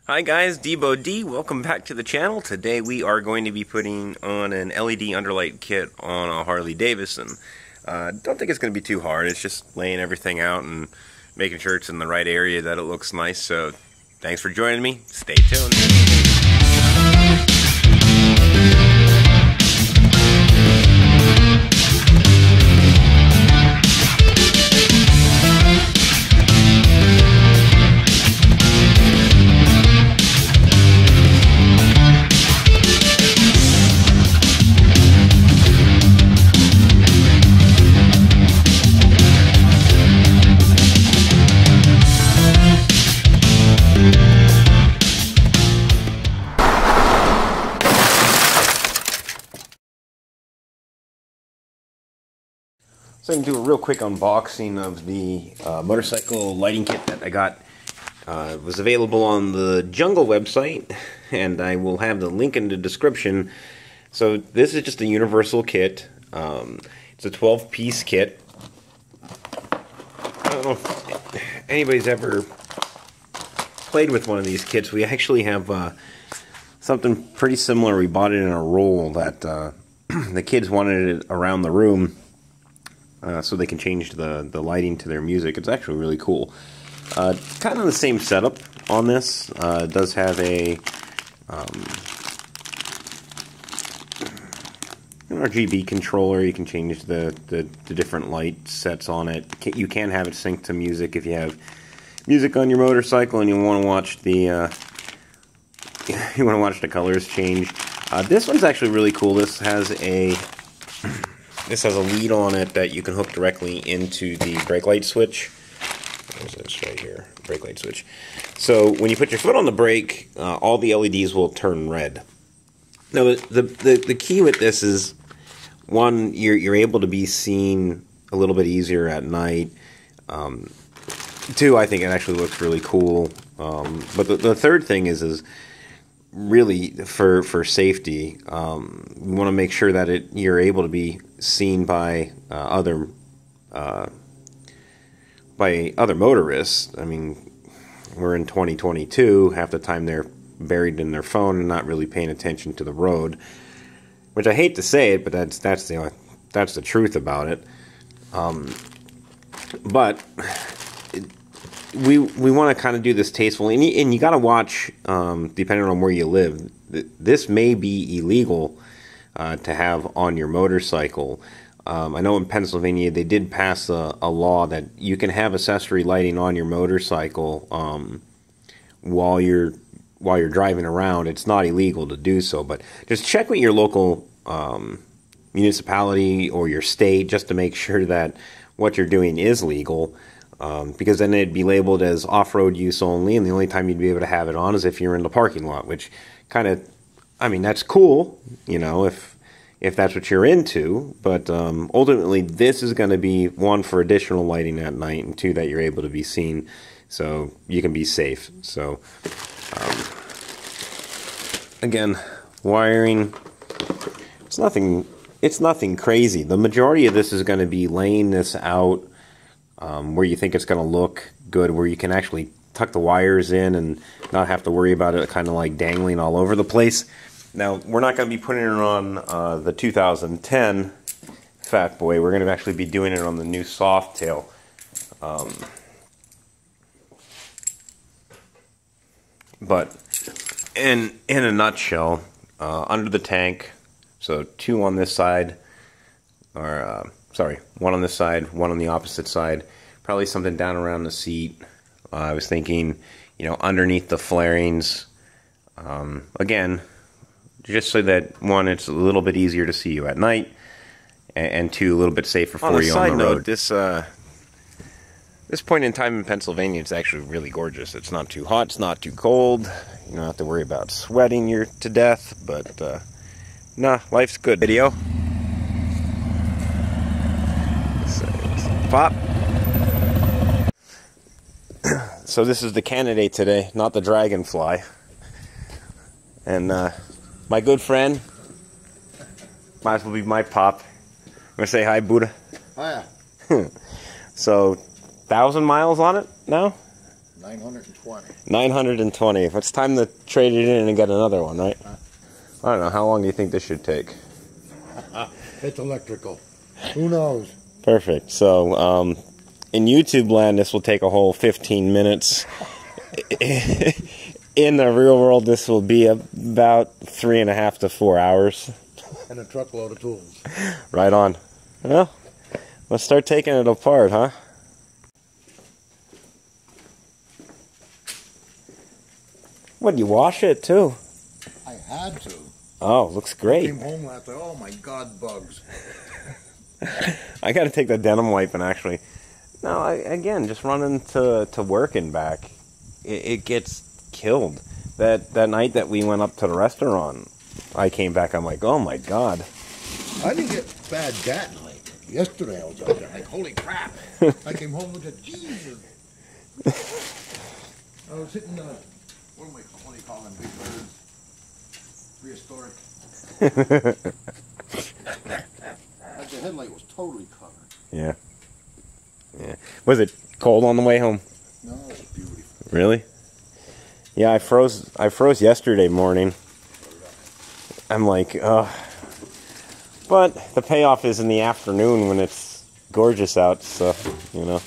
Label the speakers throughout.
Speaker 1: Hi guys, Debo D. Welcome back to the channel. Today we are going to be putting on an LED underlight kit on a Harley Davidson. Don't think it's going to be too hard. It's just laying everything out and making sure it's in the right area that it looks nice. So thanks for joining me. Stay tuned. So I can do a real quick unboxing of the motorcycle lighting kit that I got. It was available on the Jungle website, and I will have the link in the description. So this is just a universal kit. It's a 12-piece kit. I don't know if anybody's ever played with one of these kits. We actually have something pretty similar. We bought it in a roll that the kids wanted it around the room. So they can change the lighting to their music. It's actually really cool. Kind of the same setup on this. It does have a an RGB controller. You can change the different light sets on it. You can have it synced to music if you have music on your motorcycle and you want to watch the colors change. This one's actually really cool. This has a lead on it that you can hook directly into the brake light switch. There's this right here, brake light switch. So when you put your foot on the brake, all the LEDs will turn red. Now the key with this is, one, you're able to be seen a little bit easier at night. Two, I think it actually looks really cool. But the third thing is really for safety. You want to make sure that you're able to be seen by other motorists. I mean, we're in 2022. Half the time they're buried in their phone and not really paying attention to the road. Which I hate to say it, but that's the truth about it. But we want to kind of do this tastefully, and you got to watch, depending on where you live. This may be illegal to have on your motorcycle. I know in Pennsylvania they did pass a law that you can have accessory lighting on your motorcycle while you're driving around. It's not illegal to do so, but just check with your local municipality or your state just to make sure that what you're doing is legal. Because then it'd be labeled as off-road use only, and the only time you'd be able to have it on is if you're in the parking lot, which kind of, I mean, that's cool, you know, if that's what you're into, but ultimately this is going to be, one, for additional lighting at night, and two, that you're able to be seen so you can be safe. So, again, wiring, it's nothing crazy. The majority of this is going to be laying this out where you think it's going to look good, where you can actually tuck the wires in and not have to worry about it kind of like dangling all over the place. Now, we're not going to be putting it on the 2010 Fat Boy. We're going to actually be doing it on the new Softail. But in a nutshell, under the tank, so two on this side, or sorry, one on this side, one on the opposite side, probably something down around the seat. I was thinking, you know, underneath the flarings. Again, just so that, one, it's a little bit easier to see you at night, and two, a little bit safer for you on the road. This point in time in Pennsylvania, it's actually really gorgeous. It's not too hot, it's not too cold. You don't have to worry about sweating you to death, but nah, life's good. Video. Pop. So this is the candidate today, not the Dragonfly. And my good friend, might as well be my pop. I'm gonna say hi, Buddha.
Speaker 2: Oh yeah.
Speaker 1: So, 1,000 miles on it now?
Speaker 2: 920.
Speaker 1: 920. It's time to trade it in and get another one, right? I don't know. How long do you think this should take?
Speaker 2: It's electrical. Who knows?
Speaker 1: Perfect. So, in YouTube land, this will take a whole 15 minutes. In the real world, this will be about 3.5 to 4 hours.
Speaker 2: And a truckload of tools.
Speaker 1: Right on. Well, let's start taking it apart, huh? What, you wash it too?
Speaker 2: I had to.
Speaker 1: Oh, looks great.
Speaker 2: I came home last night. Oh my God, bugs.
Speaker 1: I got to take the denim wipe and actually. No, again, just running to work and back, it gets killed. That night that we went up to the restaurant, I came back. I'm like, oh my God.
Speaker 2: I didn't get bad that night. Yesterday I was out there like, holy crap. I came home with a Jesus. I was hitting what do you call them, big birds? Prehistoric. Like the headlight was totally covered.
Speaker 1: Yeah. Yeah. Was it cold on the way home?
Speaker 2: No, it was beautiful.
Speaker 1: Really? Yeah, I froze yesterday morning. I'm like, but the payoff is in the afternoon when it's gorgeous out, so, you know.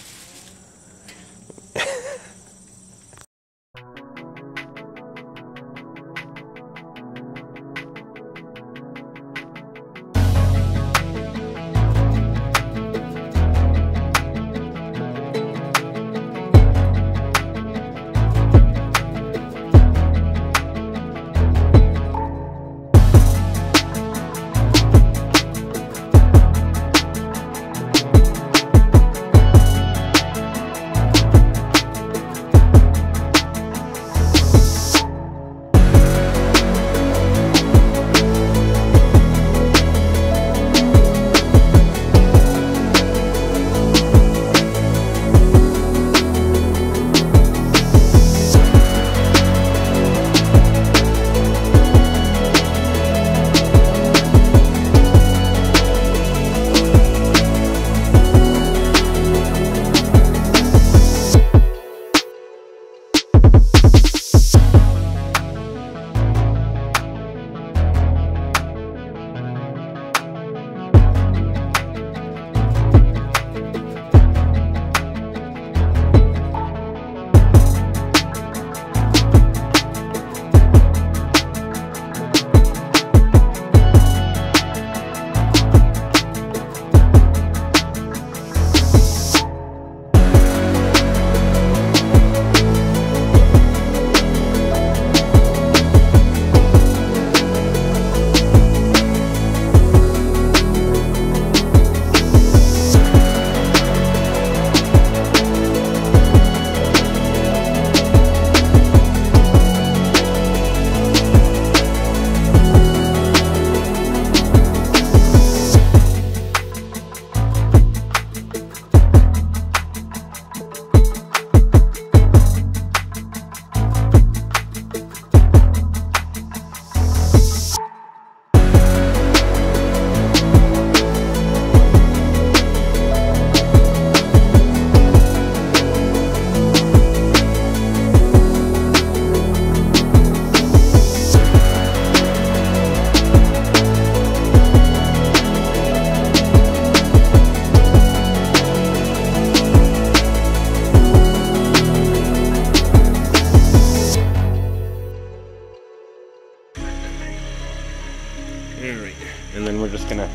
Speaker 1: And then we're just gonna,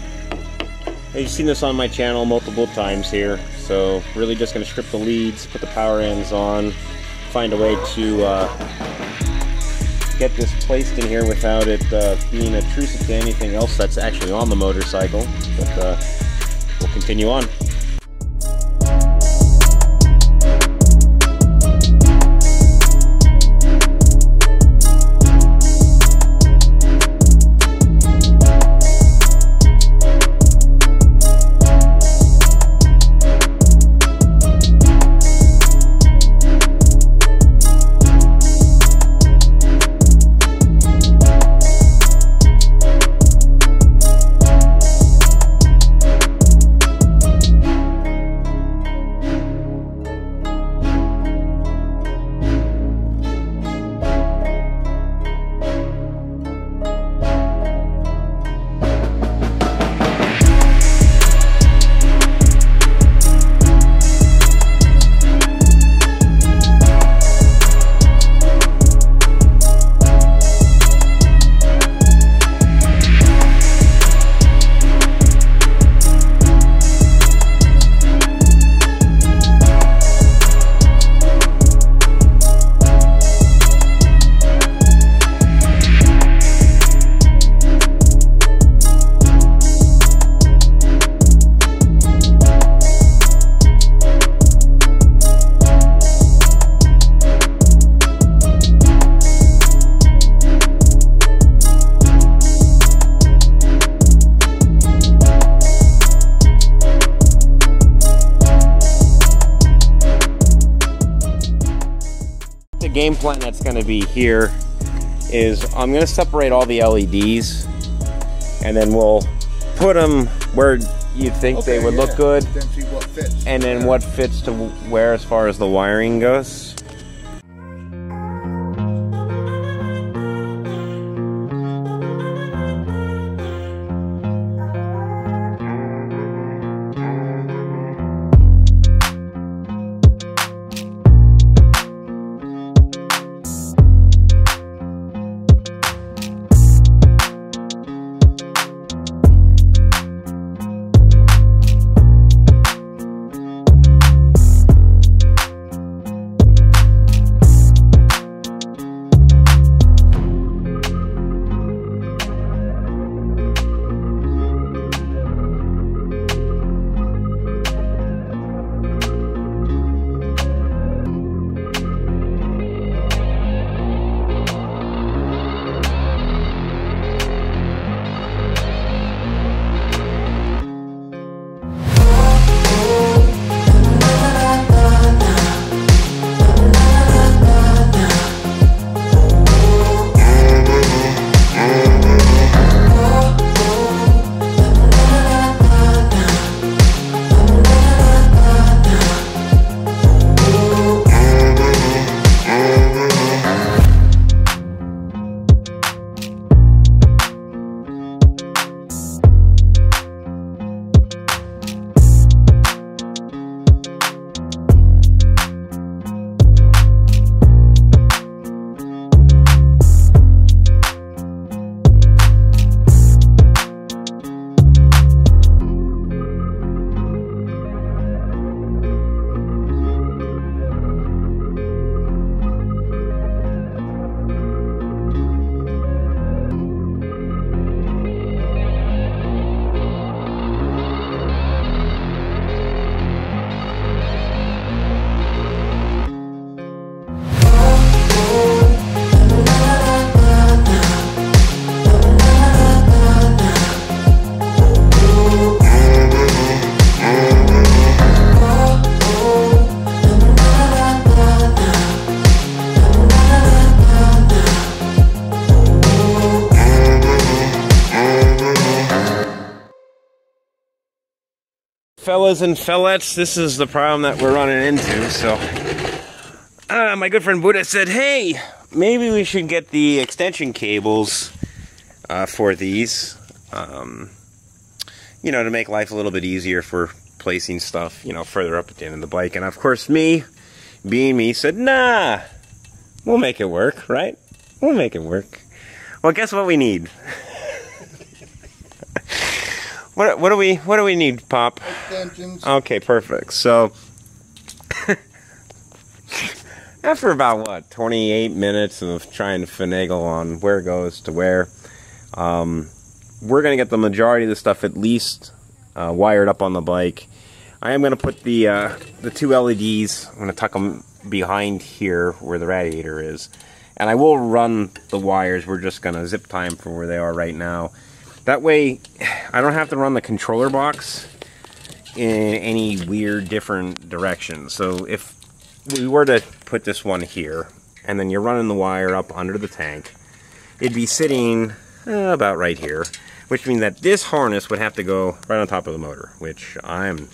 Speaker 1: you've seen this on my channel multiple times here, so really just gonna strip the leads, put the power ends on, find a way to get this placed in here without it being intrusive to anything else that's actually on the motorcycle. But we'll continue on. game plan that's going to be here is I'm going to separate all the LEDs, and then we'll put them where you think they would look good,
Speaker 2: then see what fits.
Speaker 1: and then what fits to where as far as the wiring goes. Fellas and fellettes, this is the problem that we're running into. So my good friend Buddha said, hey, maybe we should get the extension cables for these, you know, to make life a little bit easier for placing stuff, you know, further up at the end of the bike. And of course, me, being me, said, nah, we'll make it work, right? We'll make it work. Well, guess what we need? What do we need, Pop?
Speaker 2: Extensions.
Speaker 1: Okay, perfect. So after about what 28 minutes of trying to finagle on where it goes to where, we're gonna get the majority of the stuff at least wired up on the bike. I am gonna put the two LEDs. I'm gonna tuck them behind here where the radiator is, and I will run the wires. We're just gonna zip tie them from where they are right now. That way, I don't have to run the controller box in any weird different direction. So if we were to put this one here, and then you're running the wire up under the tank, it'd be sitting about right here, which means that this harness would have to go right on top of the motor, which I'm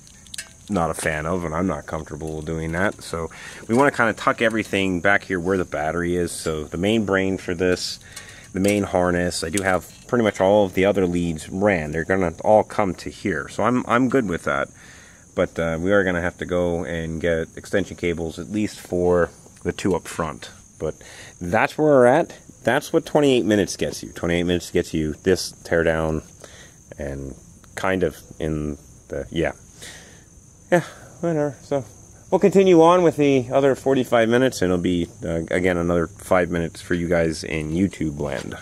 Speaker 1: not a fan of, and I'm not comfortable doing that. So we want to kind of tuck everything back here where the battery is. So the main brain for this, the main harness, I do have pretty much all of the other leads ran. They're gonna all come to here, so I'm good with that. But we are gonna have to go and get extension cables, at least for the two up front. But that's where we're at. That's what 28 minutes gets you. 28 minutes gets you this teardown, and kind of in the yeah, whatever. So we'll continue on with the other 45 minutes, and it'll be again another 5 minutes for you guys in YouTube land.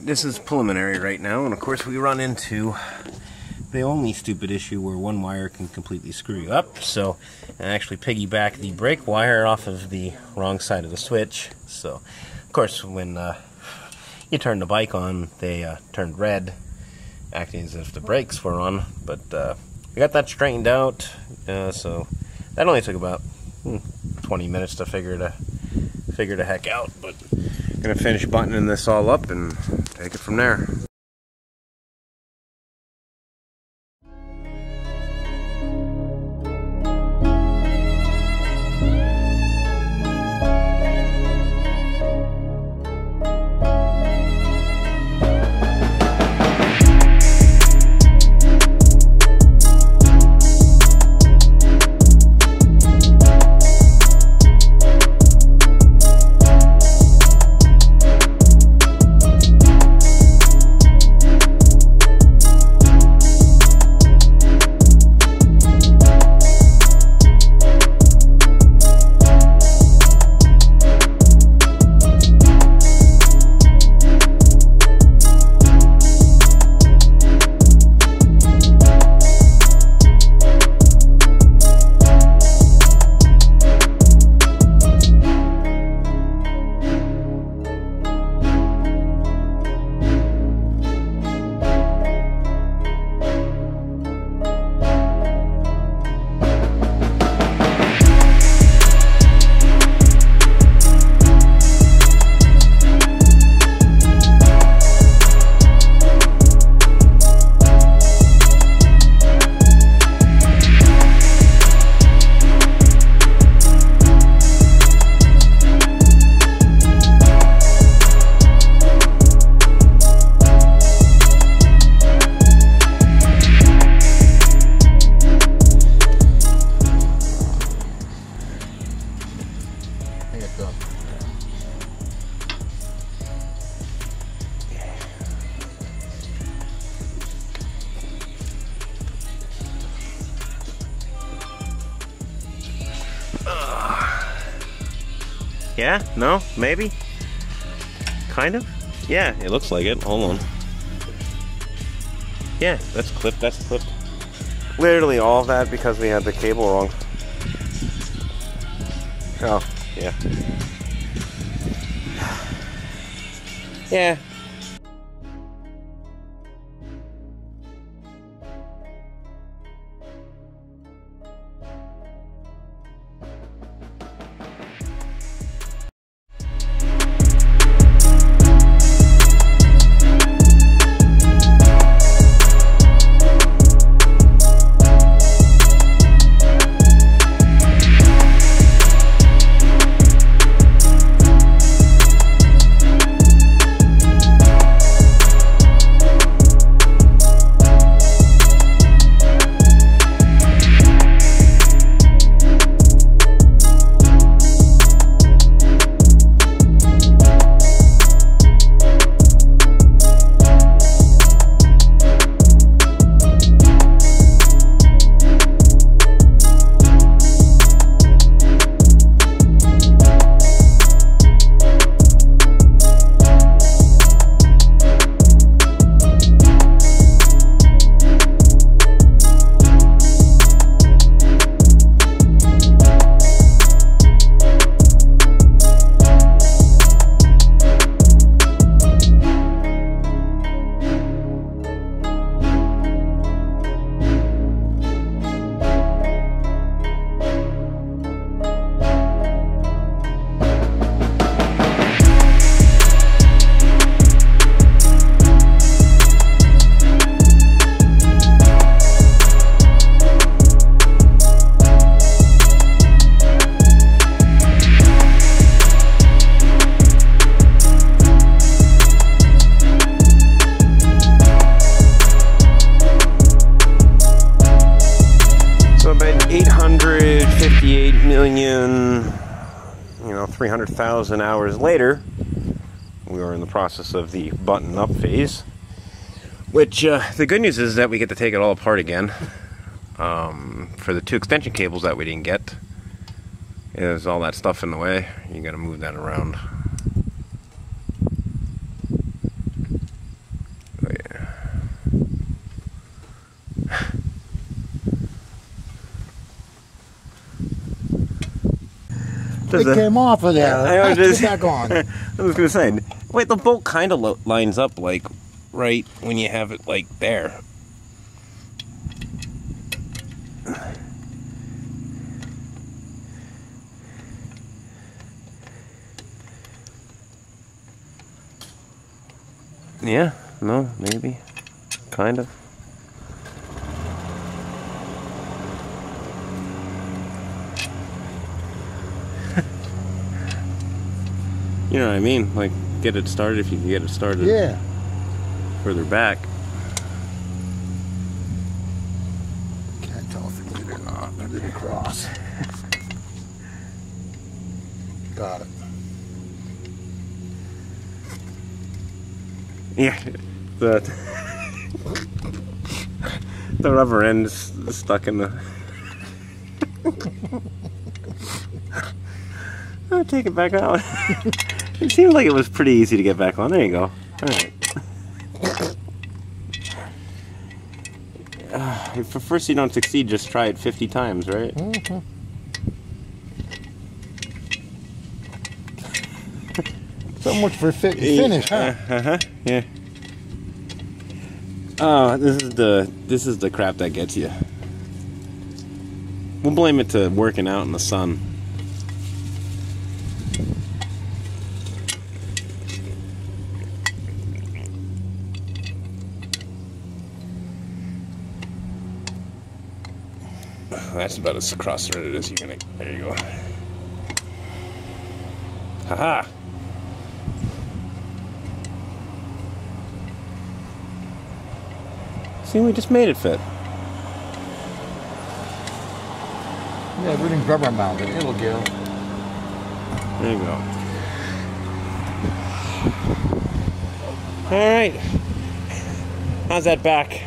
Speaker 1: this is preliminary right now, and of course we run into the only stupid issue where one wire can completely screw you up. So I actually piggyback the brake wire off of the wrong side of the switch. So of course when you turn the bike on, they turned red, acting as if the brakes were on. But I got that straightened out, so that only took about 20 minutes to figure the heck out. But I'm gonna finish buttoning this all up and take it from there. Yeah? No? Maybe? Kind of? Yeah, it looks like it. Hold on. Yeah, that's clipped. That's clipped. Literally all of that because we had the cable wrong. Oh, yeah. Yeah. million, 300,000 hours later, we are in the process of the button-up phase. Which, the good news is that we get to take it all apart again. For the 2 extension cables that we didn't get, there's all that stuff in the way. You gotta move that around.
Speaker 2: It came off of there.
Speaker 1: I was just,
Speaker 2: back on.
Speaker 1: I was gonna say, wait, the bolt kind of lines up like right when you have it like there. Yeah, no, maybe, kind of. You know what I mean? Like, get it started if you can get it started.
Speaker 2: Yeah.
Speaker 1: Further back.
Speaker 2: Can't tell if it did or not. I did it cross. Got it.
Speaker 1: Yeah, the rubber end is stuck in the. I'll take it back out. It seemed like it was pretty easy to get back on. There you go. All right. If at first you don't succeed, just try it 50 times, right?
Speaker 2: Mm-hmm. So much for fit and finish, huh?
Speaker 1: Yeah. Oh, this is the crap that gets you. We'll blame it to working out in the sun. That's about as cross-threaded as you're gonna. There you go. Haha. See, we just made it fit.
Speaker 2: Yeah, everything's rubber mounted. It'll go.
Speaker 1: There you go. All right. How's that back?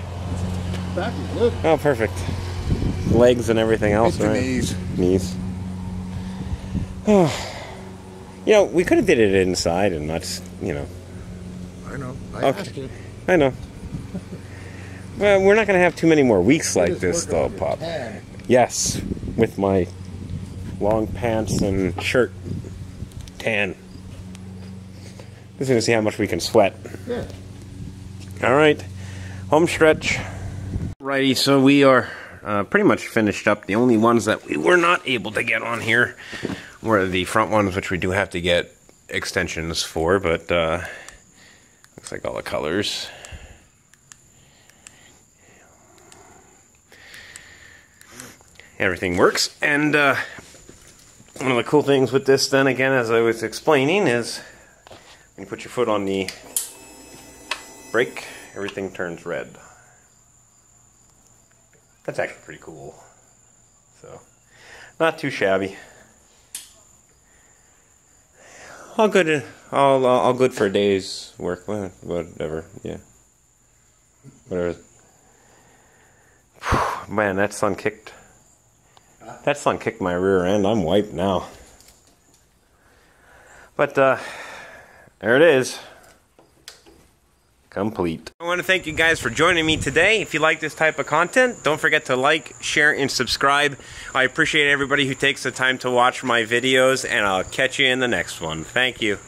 Speaker 2: Back is good.
Speaker 1: Oh, perfect. Legs and everything else,
Speaker 2: It's the
Speaker 1: right?
Speaker 2: knees.
Speaker 1: Knees. Oh. You know, we could have did it inside and not, you know.
Speaker 2: I know. I
Speaker 1: Okay.
Speaker 2: asked you.
Speaker 1: I know. Well, we're not going to have too many more weeks like
Speaker 2: It is
Speaker 1: this,
Speaker 2: working
Speaker 1: though,
Speaker 2: on your
Speaker 1: Pop.
Speaker 2: tan.
Speaker 1: Yes, with my long pants and shirt tan. Just going to see how much we can sweat.
Speaker 2: Yeah.
Speaker 1: All right, home stretch. Righty, so we are pretty much finished up. The only ones that we were not able to get on here were the front ones, which we do have to get extensions for, but looks like all the colors. Everything works, and one of the cool things with this, then again, as I was explaining, is when you put your foot on the brake, everything turns red. That's actually pretty cool. So, not too shabby. All good. All good for a day's work. Whatever. Yeah. Whatever. Man, that sun kicked. That sun kicked my rear end. I'm wiped now. But there it is. Complete. I want to thank you guys for joining me today. If you like this type of content, don't forget to like, share, and subscribe. I appreciate everybody who takes the time to watch my videos, and I'll catch you in the next one. Thank you.